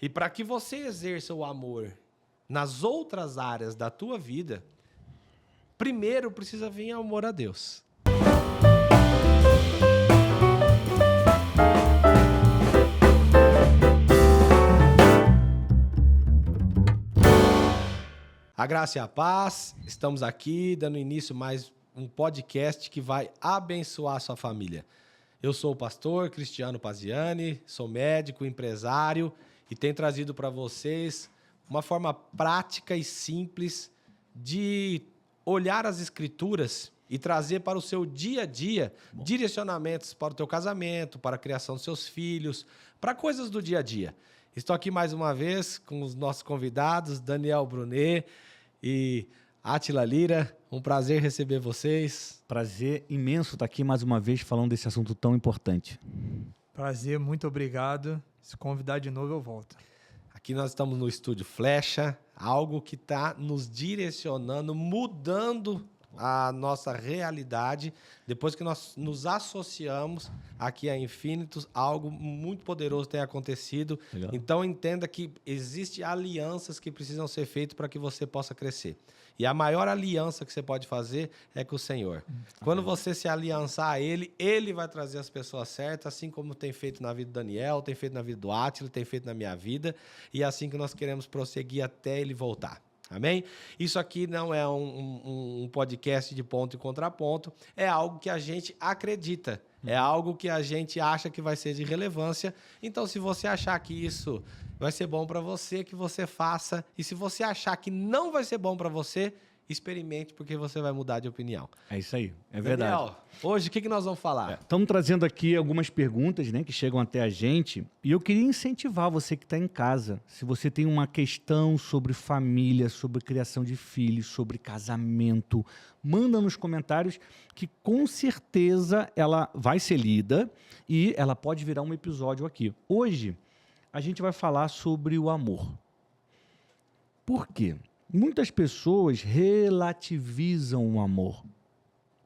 E para que você exerça o amor nas outras áreas da tua vida, primeiro precisa vir o amor a Deus. A graça e a paz, estamos aqui dando início a mais um podcast que vai abençoar a sua família. Eu sou o pastor Cristiano Paziani, sou médico, empresário e tenho trazido para vocês uma forma prática e simples de olhar as escrituras e trazer para o seu dia a dia direcionamentos para o teu casamento, para a criação dos seus filhos, para coisas do dia a dia. Estou aqui mais uma vez com os nossos convidados, Daniel Brunet e Átila Lira. Um prazer receber vocês. Prazer imenso estar aqui mais uma vez falando desse assunto tão importante. Prazer, muito obrigado. Se convidar de novo, eu volto. Aqui nós estamos no Estúdio Flecha, algo que está nos direcionando, mudando a nossa realidade. Depois que nós nos associamos aqui a Infinitus, algo muito poderoso tem acontecido. Legal. Então entenda que existem alianças que precisam ser feitas para que você possa crescer. E a maior aliança que você pode fazer é com o Senhor. Quando você se aliançar a Ele, Ele vai trazer as pessoas certas, assim como tem feito na vida do Daniel, tem feito na vida do Átila, tem feito na minha vida. E é assim que nós queremos prosseguir até Ele voltar. Amém? Isso aqui não é um podcast de ponto e contraponto, é algo que a gente acredita, é algo que a gente acha que vai ser de relevância. Então, se você achar que isso vai ser bom para você, que você faça. E se você achar que não vai ser bom para você, experimente, porque você vai mudar de opinião. É isso aí, é verdade. Daniel, hoje o que nós vamos falar? Estamos trazendo aqui algumas perguntas, né, que chegam até a gente, e eu queria incentivar você que está em casa. Se você tem uma questão sobre família, sobre criação de filhos, sobre casamento, manda nos comentários que com certeza ela vai ser lida e ela pode virar um episódio aqui. Hoje a gente vai falar sobre o amor. Por quê? Muitas pessoas relativizam o amor.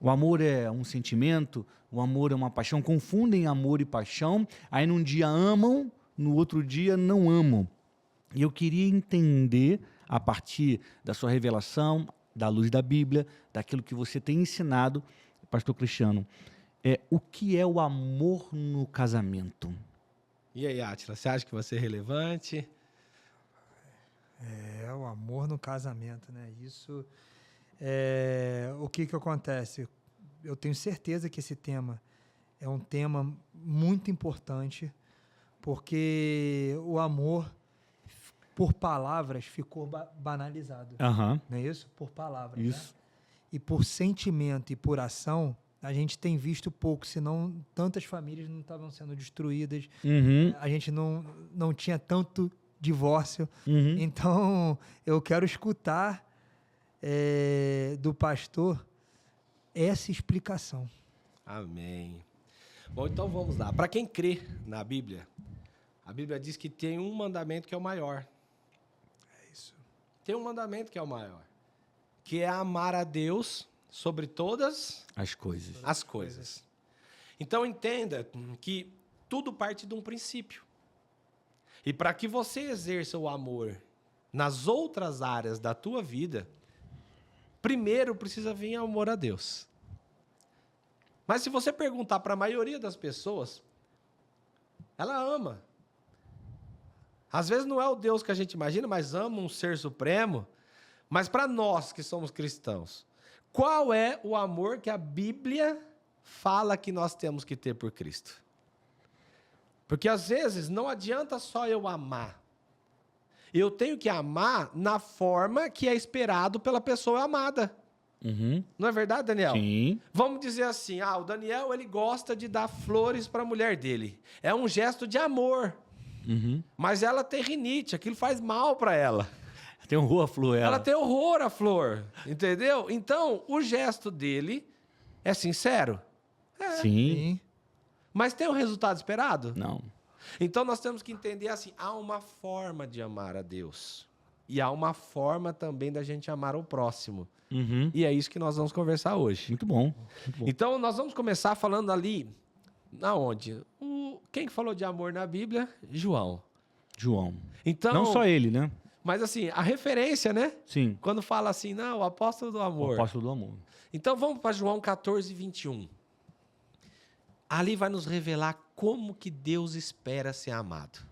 O amor é um sentimento, o amor é uma paixão, confundem amor e paixão, aí num dia amam, no outro dia não amam. E eu queria entender, a partir da sua revelação, da luz da Bíblia, daquilo que você tem ensinado, pastor Cristiano, o que é o amor no casamento? E aí, Átila, você acha que vai ser relevante? O amor no casamento, né? Isso, o que acontece? Eu tenho certeza que esse tema é um tema muito importante, porque o amor, por palavras, ficou banalizado. Não é isso? Por palavras. Isso. Né? E por sentimento e por ação, a gente tem visto pouco, senão tantas famílias não estavam sendo destruídas, a gente não tinha tanto divórcio. Então, eu quero escutar do pastor essa explicação. Amém. Bom, então vamos lá. Para quem crê na Bíblia, a Bíblia diz que tem um mandamento que é o maior. É isso. Tem um mandamento que é o maior, que é amar a Deus sobre todas as coisas. Então, entenda que tudo parte de um princípio. E para que você exerça o amor nas outras áreas da tua vida, primeiro precisa vir o amor a Deus. Mas se você perguntar para a maioria das pessoas, ela ama. Às vezes não é o Deus que a gente imagina, mas ama um ser supremo. Mas para nós que somos cristãos, qual é o amor que a Bíblia fala que nós temos que ter por Cristo? Porque, às vezes, não adianta só eu amar. Eu tenho que amar na forma que é esperado pela pessoa amada. Não é verdade, Daniel? Sim. Vamos dizer assim, o Daniel ele gosta de dar flores para a mulher dele. É um gesto de amor. Mas ela tem rinite, aquilo faz mal para ela. Tem horror à flor, Ela tem horror à flor, entendeu? Então, o gesto dele é sincero. Sim. Mas tem o resultado esperado? Não. Então, nós temos que entender assim, há uma forma de amar a Deus. E há uma forma também da gente amar o próximo. E é isso que nós vamos conversar hoje. Muito bom. Então, nós vamos começar falando ali, aonde? Quem falou de amor na Bíblia? João. João. Então, Não só ele, né? mas assim, a referência, né? Sim. Quando fala assim, não, o apóstolo do amor. O apóstolo do amor. Então vamos para João 14, 21. Ali vai nos revelar como que Deus espera ser amado.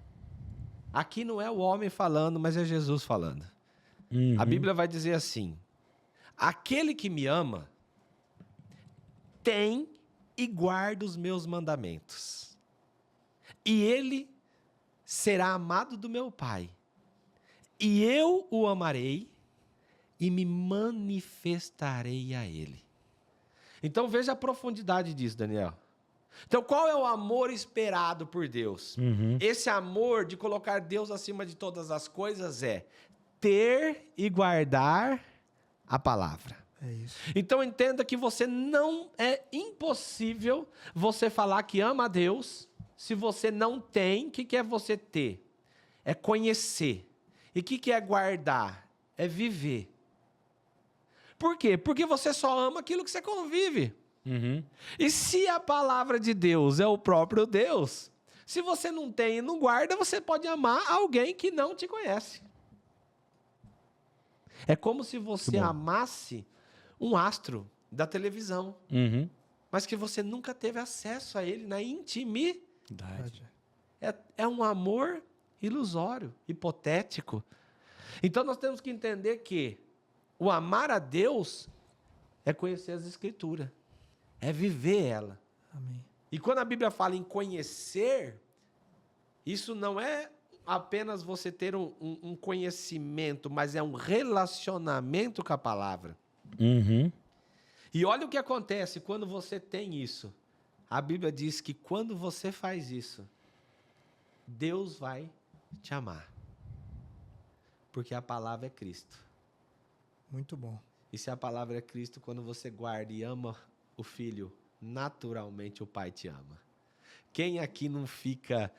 Aqui não é o homem falando, mas é Jesus falando. Uhum. A Bíblia vai dizer assim: aquele que me ama tem e guarda os meus mandamentos. E ele será amado do meu Pai. E eu o amarei e me manifestarei a ele. Então veja a profundidade disso, Daniel. Então qual é o amor esperado por Deus? Uhum. Esse amor de colocar Deus acima de todas as coisas é ter e guardar a palavra. É isso. Então entenda que você não é impossível você falar que ama a Deus se você não tem. O que é você ter? É conhecer. E o que é guardar? É viver. Por quê? Porque você só ama aquilo que você convive. Uhum. E se a palavra de Deus é o próprio Deus, se você não tem e não guarda, você pode amar alguém que não te conhece. É como se você amasse um astro da televisão, Uhum. mas que você nunca teve acesso a ele na intimidade. Verdade. É um amor ilusório, hipotético. Então nós temos que entender que o amar a Deus é conhecer as Escrituras, é viver ela. Amém. E quando a Bíblia fala em conhecer, isso não é apenas você ter um conhecimento, mas é um relacionamento com a palavra. Uhum. E olha o que acontece quando você tem isso. A Bíblia diz que quando você faz isso, Deus vai te amar. Porque a palavra é Cristo. Muito bom. E se a palavra é Cristo, quando você guarda e ama o Filho, naturalmente o Pai te ama. Quem aqui não fica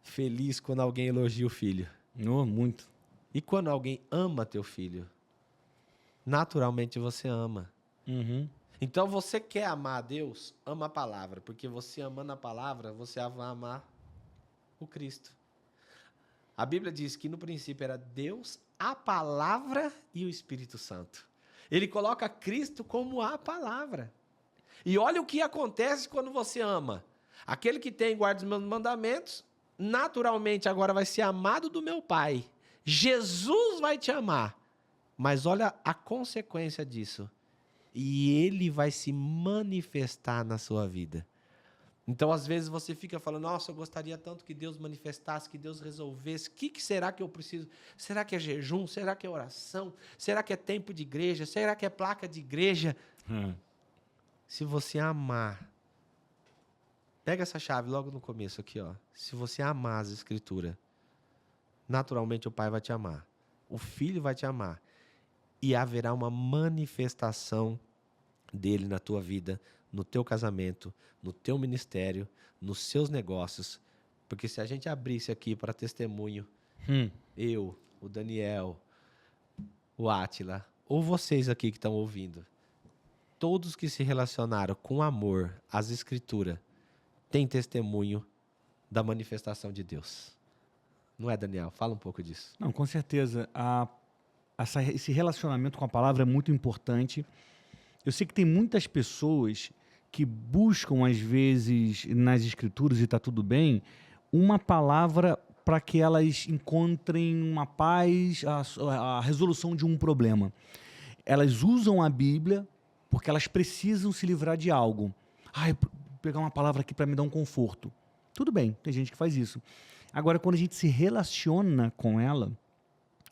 feliz quando alguém elogia o filho? Oh, muito. E quando alguém ama teu filho? Naturalmente você ama. Uhum. Então você quer amar a Deus? Ama a palavra. Porque você amando a palavra, você vai amar o Cristo. A Bíblia diz que no princípio era Deus, a palavra e o Espírito Santo. Ele coloca Cristo como a palavra. E olha o que acontece quando você ama. Aquele que tem e guarda os meus mandamentos, naturalmente agora vai ser amado do meu Pai. Jesus vai te amar. Mas olha a consequência disso. E ele vai se manifestar na sua vida. Então, às vezes, você fica falando, nossa, eu gostaria tanto que Deus manifestasse, que Deus resolvesse. O que será que eu preciso? Será que é jejum? Será que é oração? Será que é tempo de igreja? Será que é placa de igreja? Se você amar, pega essa chave logo no começo aqui, ó. Se você amar as Escrituras, naturalmente o Pai vai te amar. O Filho vai te amar. E haverá uma manifestação dele na tua vida, no teu casamento, no teu ministério, nos seus negócios. Porque se a gente abrisse aqui para testemunho, eu, o Daniel, o Átila, ou vocês aqui que estão ouvindo, todos que se relacionaram com amor às Escrituras têm testemunho da manifestação de Deus. Não é, Daniel? Fala um pouco disso. Não, com certeza. Esse relacionamento com a palavra é muito importante. Eu sei que tem muitas pessoas que buscam, às vezes, nas Escrituras, e está tudo bem, uma palavra para que elas encontrem uma paz, a resolução de um problema. Elas usam a Bíblia porque elas precisam se livrar de algo. Vou pegar uma palavra aqui para me dar um conforto. Tudo bem, tem gente que faz isso. Agora, quando a gente se relaciona com ela,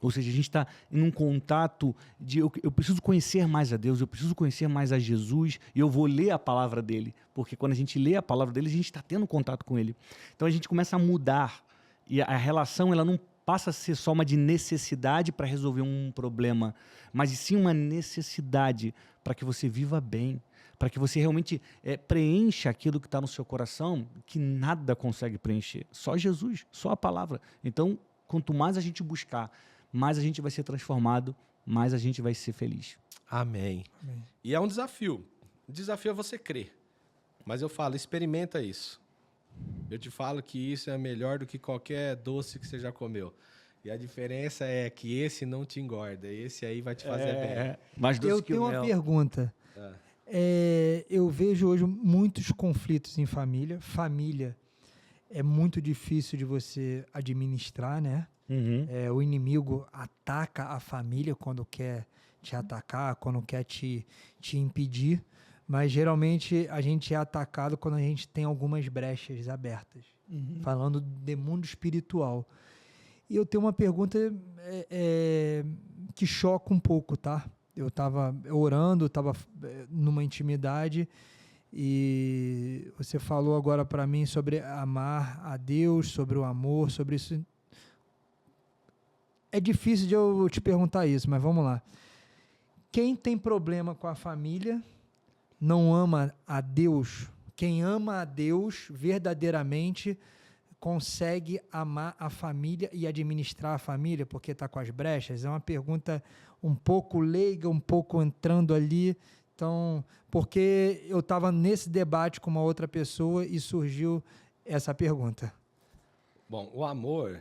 ou seja, a gente está em um contato de eu preciso conhecer mais a Deus, eu preciso conhecer mais a Jesus, e eu vou ler a palavra dele. Porque quando a gente lê a palavra dele, a gente está tendo contato com ele. Então a gente começa a mudar. E a relação ela não passa a ser só uma de necessidade para resolver um problema, mas sim uma necessidade para que você viva bem, para que você realmente preencha aquilo que está no seu coração, que nada consegue preencher. Só Jesus, só a palavra. Então, quanto mais a gente buscar, mais a gente vai ser transformado, mais a gente vai ser feliz. Amém. Amém. E é um desafio. O desafio é você crer. Mas eu falo, experimenta isso. Eu te falo que isso é melhor do que qualquer doce que você já comeu. E a diferença é que esse não te engorda. Esse aí vai te fazer bem. Mais doce Eu que o tenho uma mel. pergunta. Eu vejo hoje muitos conflitos em família. Família é muito difícil de você administrar, né? Uhum. O inimigo ataca a família quando quer te atacar, quando quer te impedir. Mas geralmente a gente é atacado quando a gente tem algumas brechas abertas. Falando de mundo espiritual. E eu tenho uma pergunta que choca um pouco, tá? Eu estava orando, estava numa intimidade e você falou agora para mim sobre amar a Deus, sobre o amor, sobre isso. É difícil de eu te perguntar isso, mas vamos lá. Quem tem problema com a família não ama a Deus? Quem ama a Deus verdadeiramente consegue amar a família e administrar a família porque está com as brechas? É uma pergunta um pouco leiga, um pouco entrando ali. Então, porque eu estava nesse debate com uma outra pessoa e surgiu essa pergunta. Bom, o amor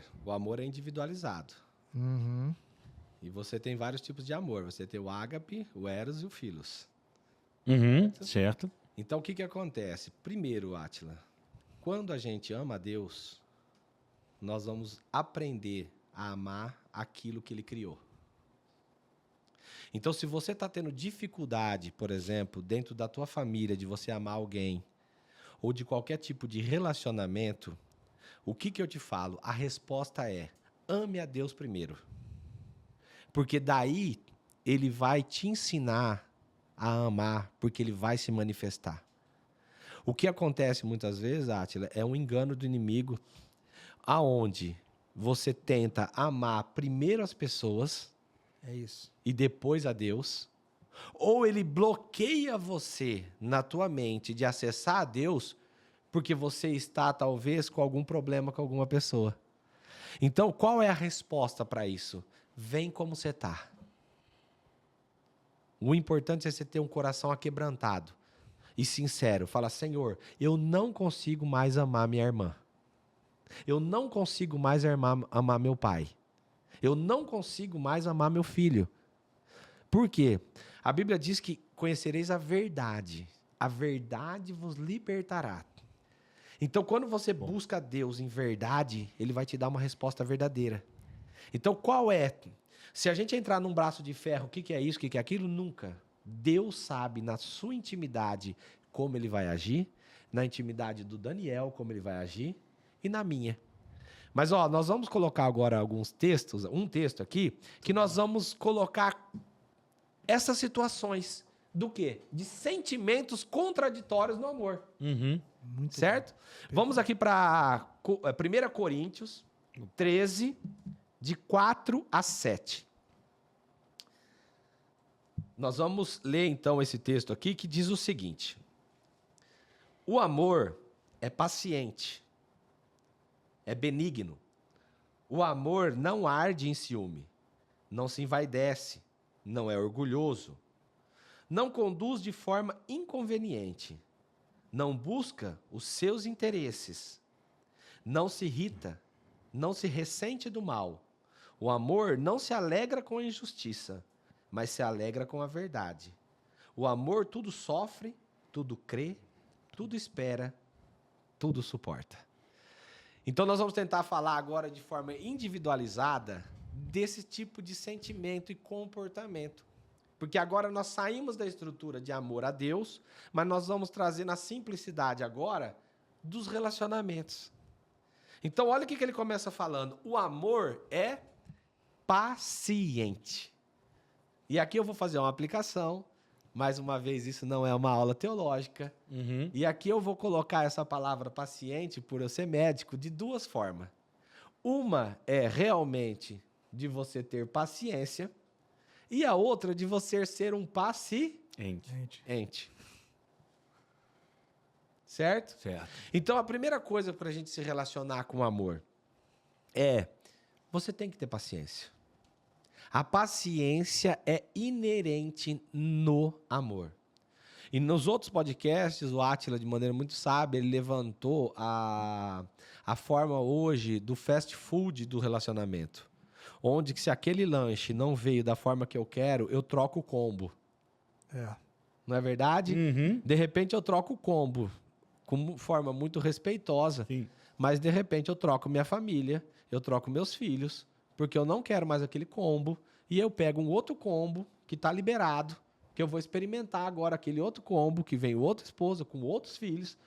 é individualizado. Uhum. E você tem vários tipos de amor. Você tem o ágape, o eros e o filos. Uhum. Certo. Então, o que acontece? Primeiro, Átila, quando a gente ama a Deus, nós vamos aprender a amar aquilo que Ele criou. Então, se você está tendo dificuldade, por exemplo, dentro da tua família, de você amar alguém, ou de qualquer tipo de relacionamento, o que eu te falo? A resposta é: ame a Deus primeiro. Porque daí Ele vai te ensinar a amar, porque Ele vai se manifestar. O que acontece muitas vezes, Átila, é um engano do inimigo, aonde você tenta amar primeiro as pessoas É isso. e depois a Deus, ou ele bloqueia você na tua mente de acessar a Deus porque você está talvez com algum problema com alguma pessoa. Então, qual é a resposta para isso? Vem como você está. O importante é você ter um coração aquebrantado e sincero. Fala: Senhor, eu não consigo mais amar minha irmã. Eu não consigo mais amar meu pai. Eu não consigo mais amar meu filho. Por quê? A Bíblia diz que conhecereis a verdade vos libertará. Então, quando você busca Deus em verdade, Ele vai te dar uma resposta verdadeira. Então, qual é? Se a gente entrar num braço de ferro, o que é isso, o que é aquilo? Nunca. Deus sabe na sua intimidade como Ele vai agir, na intimidade do Daniel como Ele vai agir e na minha. Mas, nós vamos colocar agora alguns textos, um texto aqui, que nós vamos colocar essas situações do quê? De sentimentos contraditórios no amor. Uhum. Muito Certo? Vamos aqui para 1 Coríntios 13, de 4 a 7. Nós vamos ler então esse texto aqui que diz o seguinte: o amor é paciente, é benigno. O amor não arde em ciúme, não se envaidece, não é orgulhoso, não conduz de forma inconveniente, não busca os seus interesses, não se irrita, não se ressente do mal. O amor não se alegra com a injustiça, mas se alegra com a verdade. O amor tudo sofre, tudo crê, tudo espera, tudo suporta. Então nós vamos tentar falar agora de forma individualizada desse tipo de sentimento e comportamento. Porque agora nós saímos da estrutura de amor a Deus, mas nós vamos trazer na simplicidade agora dos relacionamentos. Então olha o que ele começa falando. O amor é paciente. E aqui eu vou fazer uma aplicação. Mais uma vez, isso não é uma aula teológica. Uhum. E aqui eu vou colocar essa palavra paciente, por eu ser médico, de duas formas. Uma é realmente de você ter paciência, e a outra de você ser um paciente. Certo? Certo. Então, a primeira coisa para a gente se relacionar com o amor é: você tem que ter paciência. A paciência é inerente no amor. E nos outros podcasts, o Átila, de maneira muito sábia, ele levantou a forma hoje do fast food do relacionamento. Onde que se aquele lanche não veio da forma que eu quero, eu troco o combo. Não é verdade? Uhum. De repente eu troco o combo com forma muito respeitosa. Sim. Mas de repente eu troco minha família, eu troco meus filhos, porque eu não quero mais aquele combo. E eu pego um outro combo que está liberado, que eu vou experimentar agora aquele outro combo, que vem outra esposa com outros filhos.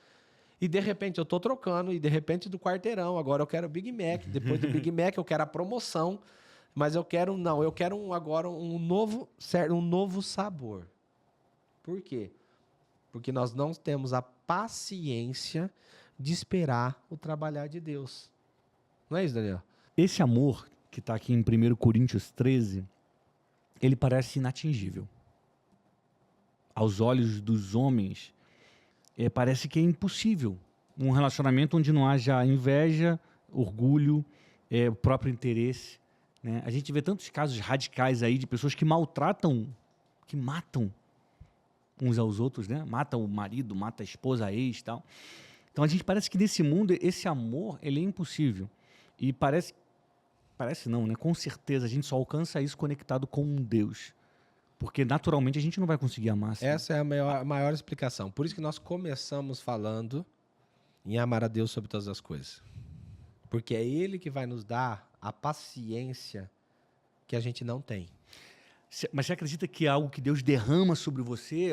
E de repente eu tô trocando, e de repente do quarteirão, agora eu quero o Big Mac. Depois do Big Mac eu quero a promoção. Mas eu quero agora um novo sabor. Por quê? Porque nós não temos a paciência de esperar o trabalhar de Deus. Não é isso, Daniel? Esse amor que está aqui em 1 Coríntios 13, ele parece inatingível. Aos olhos dos homens, parece que é impossível. Um relacionamento onde não haja inveja, orgulho, o próprio interesse. Né? A gente vê tantos casos radicais aí de pessoas que maltratam, que matam uns aos outros, né? Mata o marido, mata a esposa, a ex e tal. Então a gente parece que nesse mundo esse amor ele é impossível. E parece não, né? Com certeza a gente só alcança isso conectado com um Deus. Porque naturalmente a gente não vai conseguir amar assim. Essa é a maior explicação. Por isso que nós começamos falando em amar a Deus sobre todas as coisas. Porque é Ele que vai nos dar a paciência que a gente não tem. Mas você acredita que é algo que Deus derrama sobre você?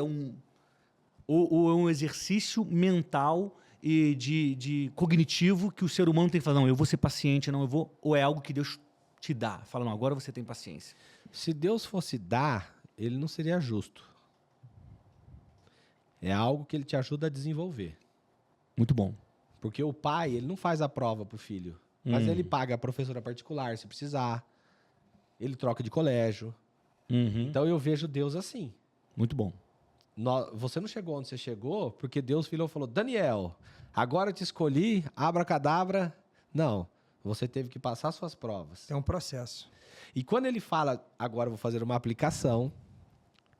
Ou é um exercício mental e de cognitivo que o ser humano tem que falar, não, eu vou ser paciente, não, eu vou... Ou é algo que Deus te dá? Fala, não, agora você tem paciência. Se Deus fosse dar, Ele não seria justo. É algo que Ele te ajuda a desenvolver. Muito bom. Porque o pai, ele não faz a prova pro filho. Mas ele paga a professora particular, se precisar. Ele troca de colégio. Uhum. Então eu vejo Deus assim. Muito bom. Você não chegou onde você chegou porque Deus virou e falou, Daniel, agora eu te escolhi, abracadabra. Não, você teve que passar suas provas. É um processo. E quando ele fala, agora eu vou fazer uma aplicação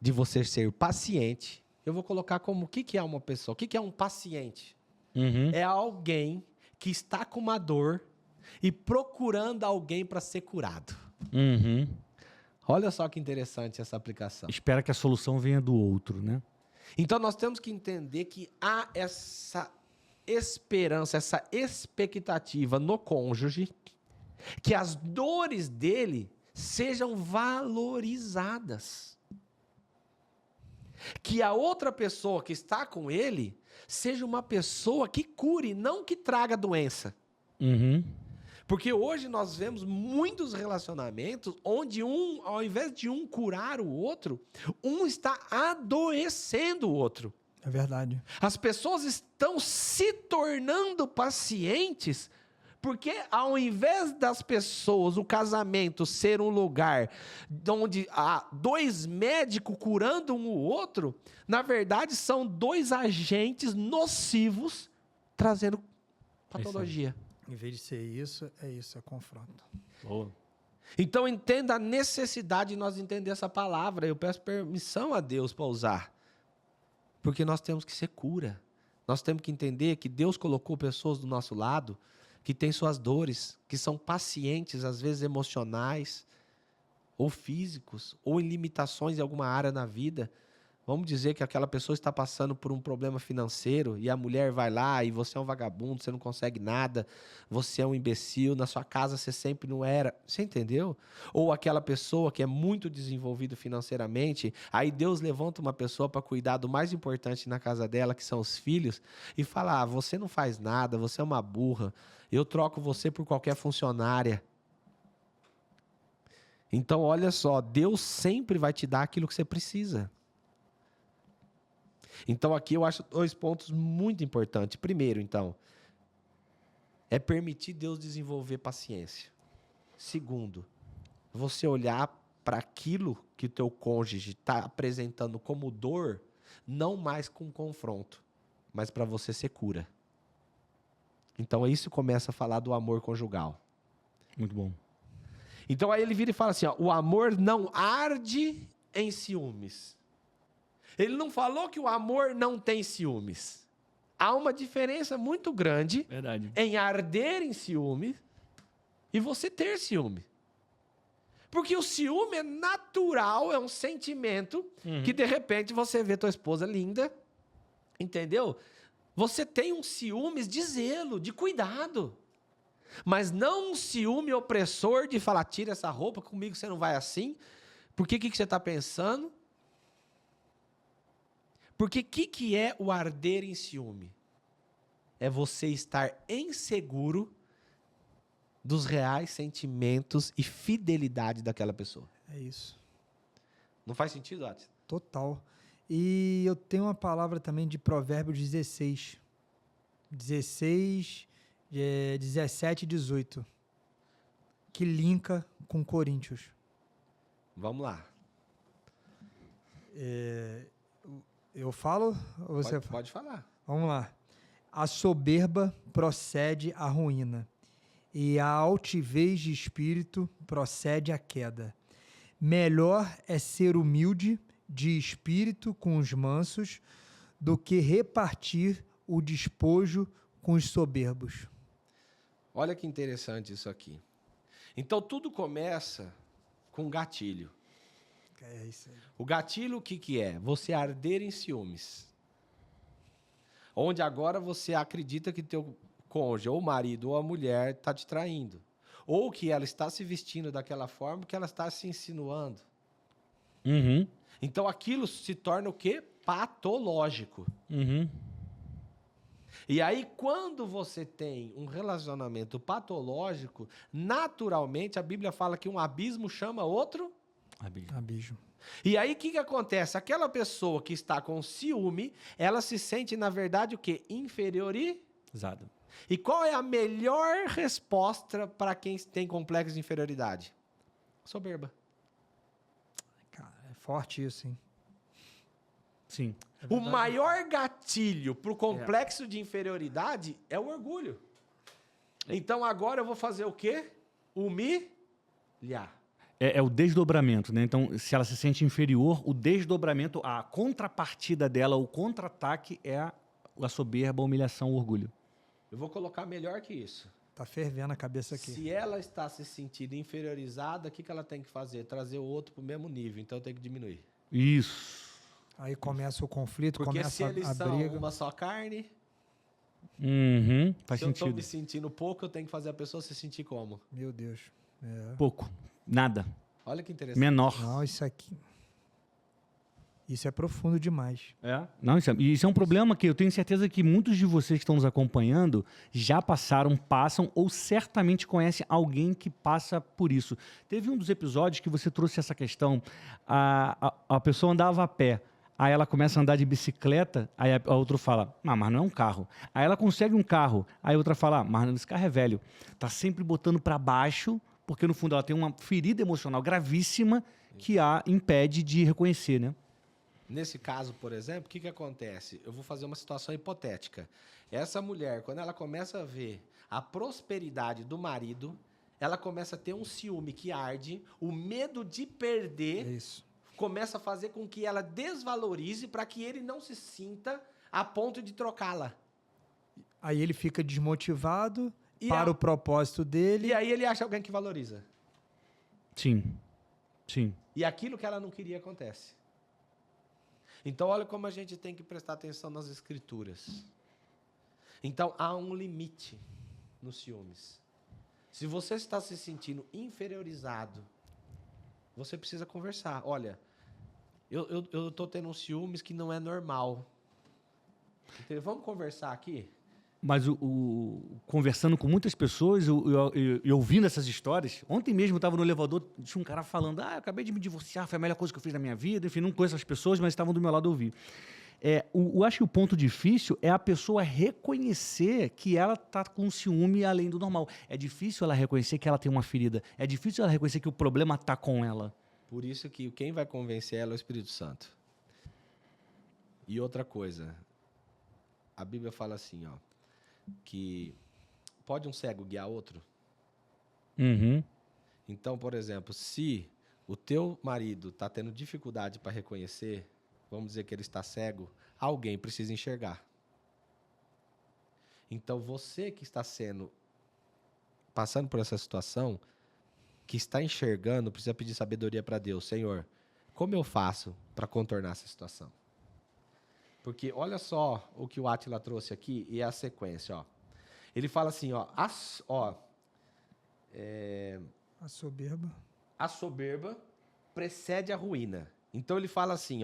de você ser paciente, eu vou colocar como o que é uma pessoa, o que é um paciente? Uhum. É alguém que está com uma dor e procurando alguém para ser curado. Uhum. Olha só que interessante essa aplicação. Espera que a solução venha do outro, né? Então nós temos que entender que há essa esperança, essa expectativa no cônjuge que as dores dele sejam valorizadas. Que a outra pessoa que está com ele seja uma pessoa que cure, não que traga doença. Uhum. Porque hoje nós vemos muitos relacionamentos onde ao invés de um curar o outro, um está adoecendo o outro. É verdade. As pessoas estão se tornando pacientes porque ao invés das pessoas, o casamento ser um lugar onde há dois médicos curando um o outro, na verdade são dois agentes nocivos trazendo patologia. Em vez de ser isso, é confronto. Boa. Então entenda a necessidade de nós entender essa palavra. Eu peço permissão a Deus para usar. Porque nós temos que ser cura. Nós temos que entender que Deus colocou pessoas do nosso lado que têm suas dores, que são pacientes, às vezes emocionais, ou físicos, ou em limitações em alguma área na vida. Vamos dizer que aquela pessoa está passando por um problema financeiro e a mulher vai lá e você é um vagabundo, você não consegue nada, você é um imbecil, na sua casa você sempre não era. Você entendeu? Ou aquela pessoa que é muito desenvolvida financeiramente, aí Deus levanta uma pessoa para cuidar do mais importante na casa dela, que são os filhos, e fala, você não faz nada, você é uma burra, eu troco você por qualquer funcionária. Então, olha só, Deus sempre vai te dar aquilo que você precisa. Então, aqui eu acho 2 pontos muito importantes. Primeiro, então, é permitir Deus desenvolver paciência. Segundo, você olhar para aquilo que o teu cônjuge está apresentando como dor, não mais com confronto, mas para você ser cura. Então, isso começa a falar do amor conjugal. Muito bom. Então, aí ele vira e fala assim, ó, o amor não arde em ciúmes. Ele não falou que o amor não tem ciúmes. Há uma diferença muito grande Verdade. em arder em ciúme e você ter ciúme. Porque o ciúme é natural, é um sentimento que, de repente, você vê tua esposa linda, entendeu? Você tem um ciúmes de zelo, de cuidado. Mas não um ciúme opressor de falar, tira essa roupa, comigo você não vai assim. Porque o que você está pensando? Porque o que é o arder em ciúme? É você estar inseguro dos reais sentimentos e fidelidade daquela pessoa. É isso. Não faz sentido, Atis? Total. E eu tenho uma palavra também de Provérbios 16. 17 e 18. Que linka com Coríntios. Vamos lá. Eu falo ou você fala? Pode falar. Vamos lá. A soberba procede à ruína, e a altivez de espírito procede à queda. Melhor é ser humilde de espírito com os mansos do que repartir o despojo com os soberbos. Olha que interessante isso aqui. Então, tudo começa com gatilho. É isso aí. O gatilho, o que é? Você arder em ciúmes. Onde agora você acredita que teu cônjuge, ou o marido, ou a mulher, está te traindo. Ou que ela está se vestindo daquela forma que ela está se insinuando. Uhum. Então, aquilo se torna o quê? Patológico. Uhum. E aí, quando você tem um relacionamento patológico, naturalmente, a Bíblia fala que um abismo chama outro. Abismo. E aí, o que acontece? Aquela pessoa que está com ciúme, ela se sente, na verdade, o quê? Inferiorizada. E qual é a melhor resposta para quem tem complexo de inferioridade? Soberba. Cara, é forte isso, hein? Sim. O maior gatilho para o complexo de inferioridade é o orgulho. Então, agora eu vou fazer o quê? Humilhar. É o desdobramento, né? Então, se ela se sente inferior, o desdobramento, a contrapartida dela, o contra-ataque é a soberba, a humilhação, o orgulho. Eu vou colocar melhor que isso. Tá fervendo a cabeça aqui. Se ela está se sentindo inferiorizada, o que ela tem que fazer? Trazer o outro para o mesmo nível. Então, tem que diminuir. Isso. Aí começa o conflito, Porque começa se eles a são briga. uma só carne, Uhum. Faz se eu estou sentido. me sentindo pouco, eu tenho que fazer a pessoa se sentir como? Meu Deus. É. Pouco. Nada. Olha que interessante. Menor. Não, isso aqui... Isso é profundo demais. É. Não, isso é um problema que eu tenho certeza que muitos de vocês que estão nos acompanhando já passaram, passam ou certamente conhecem alguém que passa por isso. Teve um dos episódios que você trouxe essa questão, a pessoa andava a pé, aí ela começa a andar de bicicleta, aí a outra fala, mas não é um carro. Aí ela consegue um carro, aí a outra fala, mas esse carro é velho. Tá sempre botando para baixo, porque no fundo ela tem uma ferida emocional gravíssima que a impede de reconhecer, né? Nesse caso, por exemplo, o que acontece? Eu vou fazer uma situação hipotética. Essa mulher, quando ela começa a ver a prosperidade do marido, ela começa a ter um ciúme que arde, o medo de perder, Isso. começa a fazer com que ela desvalorize para que ele não se sinta a ponto de trocá-la. Aí ele fica desmotivado para o propósito dele. E aí ele acha alguém que valoriza. Sim. Sim. E aquilo que ela não queria acontece. Então, olha como a gente tem que prestar atenção nas escrituras. Então, há um limite nos ciúmes. Se você está se sentindo inferiorizado, você precisa conversar. Olha, eu estou tendo um ciúmes que não é normal. Entendeu? Vamos conversar aqui? Mas conversando com muitas pessoas e ouvindo essas histórias, ontem mesmo eu estava no elevador, tinha um cara falando, eu acabei de me divorciar, foi a melhor coisa que eu fiz na minha vida, enfim, não conheço as pessoas, mas estavam do meu lado a ouvir. Eu acho que o ponto difícil é a pessoa reconhecer que ela está com ciúme além do normal. É difícil ela reconhecer que ela tem uma ferida, é difícil ela reconhecer que o problema está com ela. Por isso que quem vai convencer ela é o Espírito Santo. E outra coisa, a Bíblia fala assim, ó, que pode um cego guiar outro? Uhum. Então, por exemplo, se o teu marido está tendo dificuldade para reconhecer vamos dizer que ele está cego, alguém precisa enxergar. Então, você que está passando por essa situação, que está enxergando, precisa pedir sabedoria para Deus. Senhor, como eu faço para contornar essa situação? Porque olha só o que o Átila trouxe aqui e é a sequência. Ó. Ele fala assim, a soberba. A soberba precede a ruína. Então ele fala assim,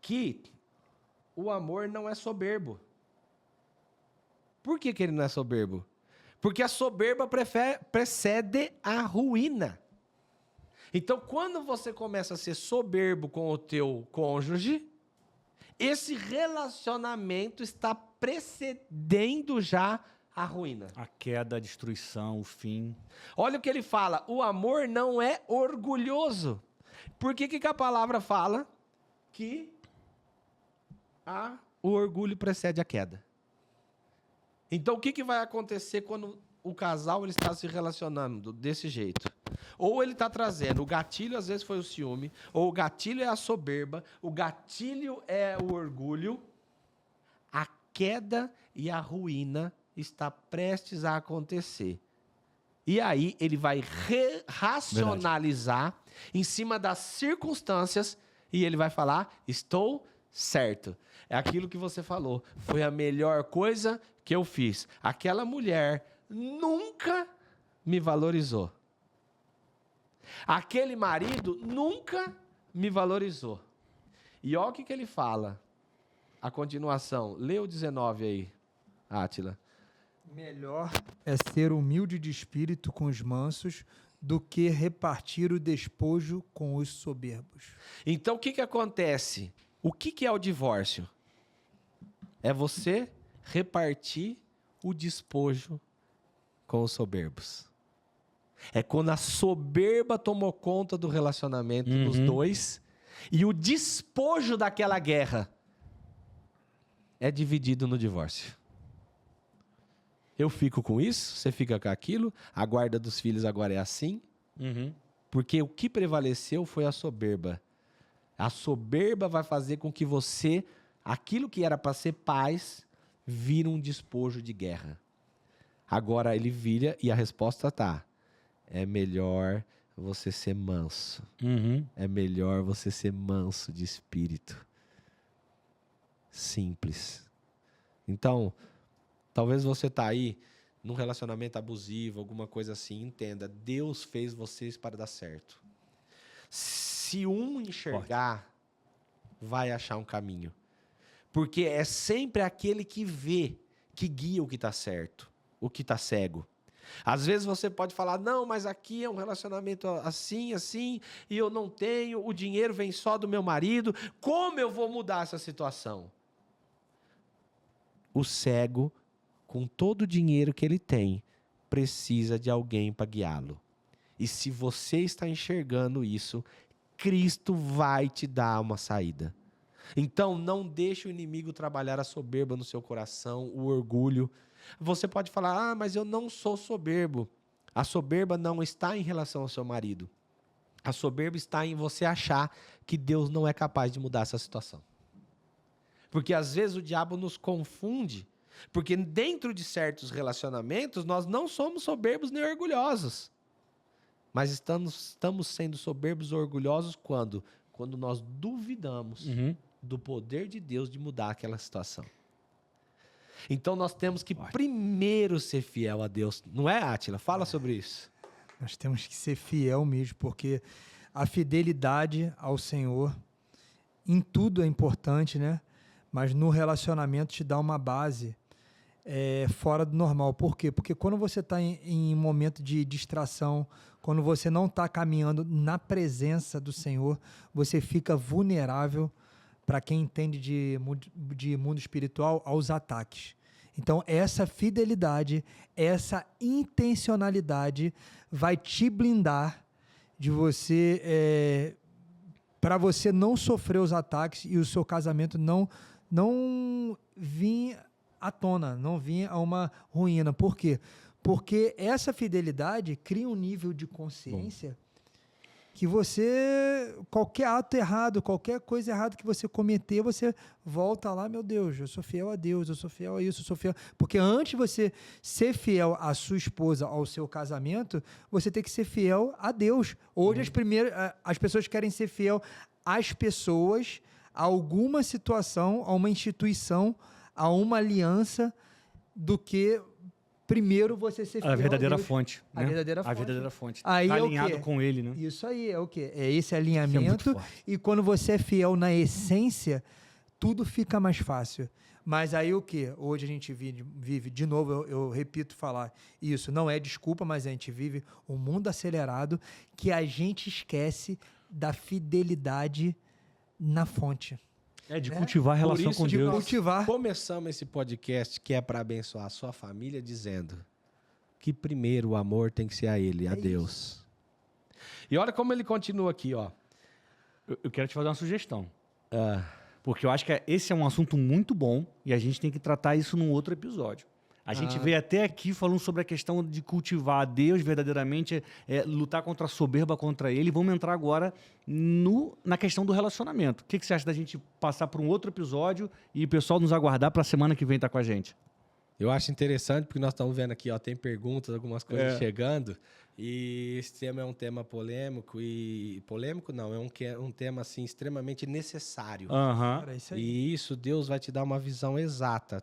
que o amor não é soberbo. Por que ele não é soberbo? Porque a soberba precede a ruína. Então, quando você começa a ser soberbo com o teu cônjuge, esse relacionamento está precedendo já a ruína. A queda, a destruição, o fim. Olha o que ele fala, o amor não é orgulhoso. Por que a palavra fala que o orgulho precede a queda? Então, o que vai acontecer quando o casal ele está se relacionando desse jeito? Ou ele está trazendo, o gatilho às vezes foi o ciúme, ou o gatilho é a soberba, o gatilho é o orgulho, a queda e a ruína está prestes a acontecer. E aí ele vai racionalizar em cima das circunstâncias e ele vai falar, estou certo. É aquilo que você falou, foi a melhor coisa que eu fiz. Aquela mulher nunca me valorizou. Aquele marido nunca me valorizou. E olha o que ele fala. A continuação. Lê o 19 aí, Átila. Melhor é ser humilde de espírito com os mansos do que repartir o despojo com os soberbos. Então, o que acontece? O que é o divórcio? É você repartir o despojo com os soberbos. É quando a soberba tomou conta do relacionamento dos dois e o despojo daquela guerra é dividido no divórcio. Eu fico com isso, você fica com aquilo, a guarda dos filhos agora é assim, porque o que prevaleceu foi a soberba. A soberba vai fazer com que você, aquilo que era para ser paz, vira um despojo de guerra. Agora ele vira e a resposta tá. É melhor você ser manso. É melhor você ser manso de espírito. Simples. Então, talvez você tá aí num relacionamento abusivo, alguma coisa assim, entenda. Deus fez vocês para dar certo. Se um enxergar, vai achar um caminho. Porque é sempre aquele que vê, que guia o que está certo, o que está cego. Às vezes você pode falar, não, mas aqui é um relacionamento assim, assim, e eu não tenho, o dinheiro vem só do meu marido, como eu vou mudar essa situação? O cego, com todo o dinheiro que ele tem, precisa de alguém para guiá-lo. E se você está enxergando isso, Cristo vai te dar uma saída. Então, não deixe o inimigo trabalhar a soberba no seu coração, o orgulho. Você pode falar, mas eu não sou soberbo. A soberba não está em relação ao seu marido. A soberba está em você achar que Deus não é capaz de mudar essa situação. Porque às vezes o diabo nos confunde. Porque dentro de certos relacionamentos, nós não somos soberbos nem orgulhosos. Mas estamos sendo soberbos ou orgulhosos quando? Quando nós duvidamos do poder de Deus de mudar aquela situação. Então nós temos que primeiro ser fiel a Deus. Não é, Átila? Fala sobre isso. Nós temos que ser fiel mesmo, porque a fidelidade ao Senhor em tudo é importante, né? Mas no relacionamento te dá uma base fora do normal. Por quê? Porque quando você está em momento de distração, quando você não está caminhando na presença do Senhor, você fica vulnerável, para quem entende de mundo espiritual, aos ataques. Então, essa fidelidade, essa intencionalidade vai te blindar de você, para você não sofrer os ataques e o seu casamento não vir à tona, não vir a uma ruína. Por quê? Porque essa fidelidade cria um nível de consciência que você, qualquer ato errado, qualquer coisa errada que você cometer, você volta lá, meu Deus, eu sou fiel a Deus, eu sou fiel a isso, eu sou fiel... Porque antes de você ser fiel à sua esposa, ao seu casamento, você tem que ser fiel a Deus. Hoje as pessoas querem ser fiel às pessoas, a alguma situação, a uma instituição, a uma aliança, do que... Primeiro você ser fiel A verdadeira a Deus. fonte. A né? verdadeira fonte. A verdadeira fonte. Aí Tá é o alinhado quê? com ele, né? Isso aí é o quê? É esse Isso é muito alinhamento. forte. E quando você é fiel na essência, tudo fica mais fácil. Mas aí o quê? Hoje a gente vive de novo, eu repito falar isso, não é desculpa, mas a gente vive um mundo acelerado que a gente esquece da fidelidade na fonte. De cultivar a Por relação isso com de Deus. cultivar. Começamos esse podcast que é para abençoar a sua família, dizendo que primeiro o amor tem que ser a Ele, a Deus. E olha como ele continua aqui, ó. Eu quero te fazer uma sugestão. Ah, Porque eu acho que esse é um assunto muito bom e a gente tem que tratar isso num outro episódio. A gente veio até aqui falando sobre a questão de cultivar a Deus verdadeiramente, lutar contra a soberba contra Ele. Vamos entrar agora na questão do relacionamento. O que você acha da gente passar para um outro episódio e o pessoal nos aguardar para a semana que vem estar com a gente? eu acho interessante porque nós estamos vendo aqui, ó, tem perguntas, algumas coisas chegando. E esse tema é um tema polêmico e polêmico não, é um tema assim extremamente necessário. Aham. Cara, isso aí. E isso Deus vai te dar uma visão exata.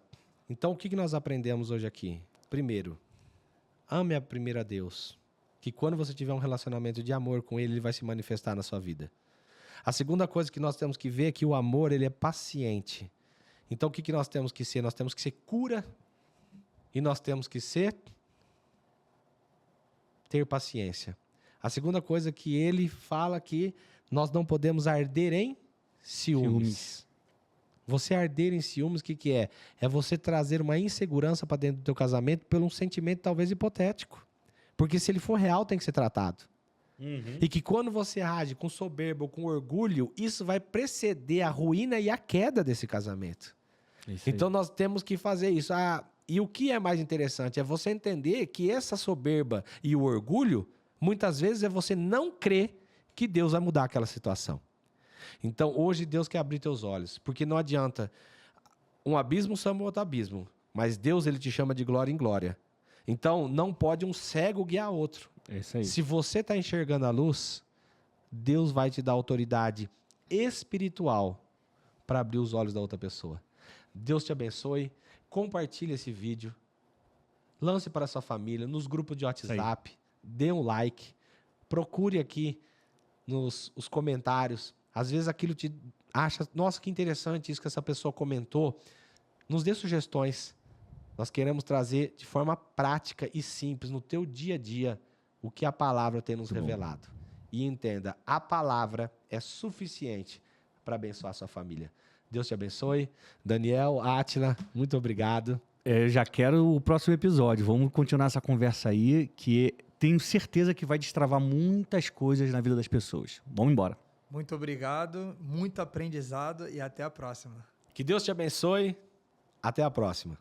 Então, o que nós aprendemos hoje aqui? Primeiro, ame a primeiro a Deus. Que quando você tiver um relacionamento de amor com Ele, Ele vai se manifestar na sua vida. A segunda coisa que nós temos que ver é que o amor, ele é paciente. Então, o que nós temos que ser? Nós temos que ser cura e nós temos que ter paciência. A segunda coisa que ele fala que nós não podemos arder em ciúmes. Você arder em ciúmes, o que é? É você trazer uma insegurança para dentro do teu casamento por um sentimento talvez hipotético. Porque se ele for real, tem que ser tratado. E que quando você age com soberba ou com orgulho, isso vai preceder a ruína e a queda desse casamento. Então nós temos que fazer isso. E o que é mais interessante é você entender que essa soberba e o orgulho, muitas vezes é você não crer que Deus vai mudar aquela situação. Então, hoje Deus quer abrir teus olhos, porque não adianta. Um abismo chama outro abismo, mas Deus ele te chama de glória em glória. Então, não pode um cego guiar outro. É isso aí. Se você está enxergando a luz, Deus vai te dar autoridade espiritual para abrir os olhos da outra pessoa. Deus te abençoe. Compartilhe esse vídeo. Lance para a sua família, nos grupos de WhatsApp. Dê um like. Procure aqui nos comentários. Às vezes aquilo te acha, nossa, que interessante isso que essa pessoa comentou. Nos dê sugestões. Nós queremos trazer de forma prática e simples, no teu dia a dia, o que a palavra tem nos revelado. E entenda, a palavra é suficiente para abençoar a sua família. Deus te abençoe. Daniel, Átila, muito obrigado. Eu já quero o próximo episódio. Vamos continuar essa conversa aí, que tenho certeza que vai destravar muitas coisas na vida das pessoas. Vamos embora. Muito obrigado, muito aprendizado e até a próxima. Que Deus te abençoe. Até a próxima.